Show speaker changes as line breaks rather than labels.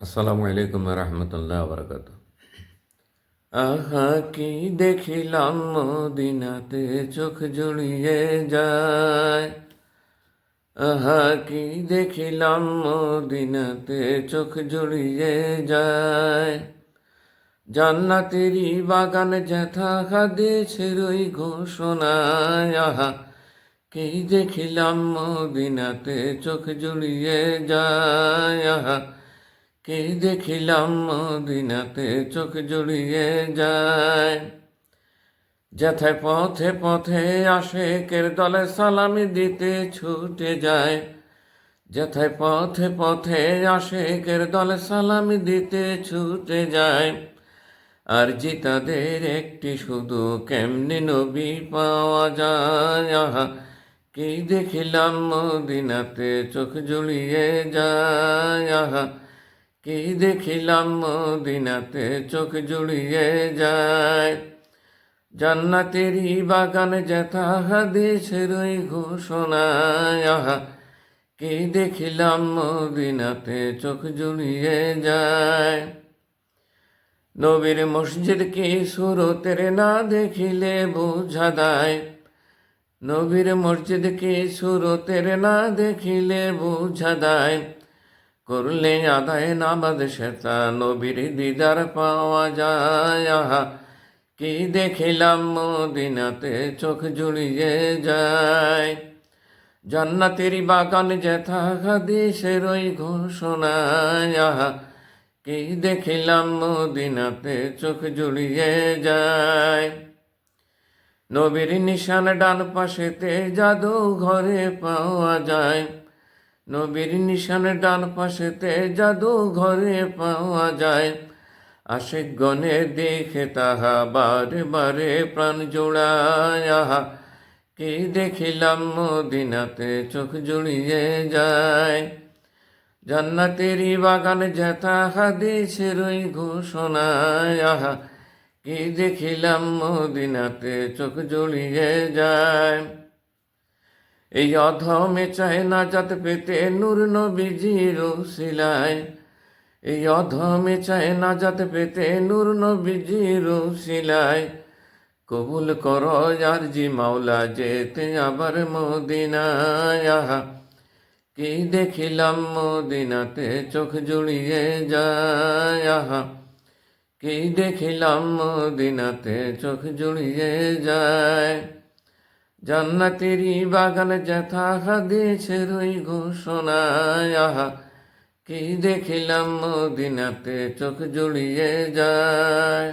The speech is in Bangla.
আসসালামু আলাইকুম রহমতুল্লাহ বরকাত। আহা কি দেখিলাম মদিনাতে চোখ জুড়িয়ে যায়। আহা কি দেখিলাম মদিনাতে চোখ জুড়িয়ে যায়। জান্নাতেরই বাগান যেথা হাদিসের ওই ঘোষণায়। আহা কি দেখিলাম মদিনাতে চোখ জুড়িয়ে যায়। আহা কি দেখিলাম মদিনাতে চোখ জুড়িয়ে যায়। যেথায় পথে পথে আশেকের দলে সালামি দিতে ছুটে যায়। যেথায় পথে পথে আশেকের দলে সালামি দিতে ছুটে যায়। আর জি তাদের একটি শুধু কেমনি নবী পাওয়া যায়। আহা কি দেখিলাম মদিনাতে চোখ জুড়িয়ে যায়। আহা কি দেখিলাম মদিনাতে চোখ জুড়িয়ে যায়। জান্নাতেরই বাগান যেথা হাদিসের ওই ঘোষণায়। আহা কি দেখিলাম মদিনাতে চোখ জুড়িয়ে যায়। নবীর মসজিদ কি সুরতের না দেখিলে বোঝা দেয়। নবীর মসজিদ কি সুরতের না দেখিলে বোঝা দেয়। করলে আদায় নামাজ সেটা নবীর দিদার পাওয়া যায়। আহা কি দেখিলাম মদিনাতে চোখ জুড়িয়ে যায়। জান্নাতেরই বাগান যেথা হাদিসের ওই ঘোষণায়। আহা কি দেখিলাম মদিনাতে চোখ জুড়িয়ে যায়। নবীর নিশান ডান পাশেতে জাদু ঘরে পাওয়া যায়। নবীর নিশান ডান পাশেতে জাদু ঘরে পাওয়া যায়। আশিক গণে দেখে তাহা বারে বারে প্রাণ জোড়ায়। আহা কি দেখিলাম মদিনাতে চোখ জুড়িয়ে যায়। জান্নাতেরই বাগান যেথা হাদিসের ওই ঘোষণায়। আহা কি দেখিলাম মদিনাতে চোখ জুড়িয়ে যায়। এই অধমে চায় নাজাত পেতে নূর নবীজির উসিলায়। এই অধমে চায় নাজাত পেতে নূর নবীজির উসিলায়। কবুল করো আরজি মাওলা যেতে আবার মদিনায়। আহা কি দেখিলাম মদিনাতে চোখ জুড়িয়ে যায়। আহা কি দেখিলাম মদিনাতে চোখ জুড়িয়ে যায়। জান্নাতেরই বাগান যেথা হাদিসের ওই ঘোষণায়। আহা কি দেখিলাম মদিনাতে চোখ জুড়িয়ে যায়।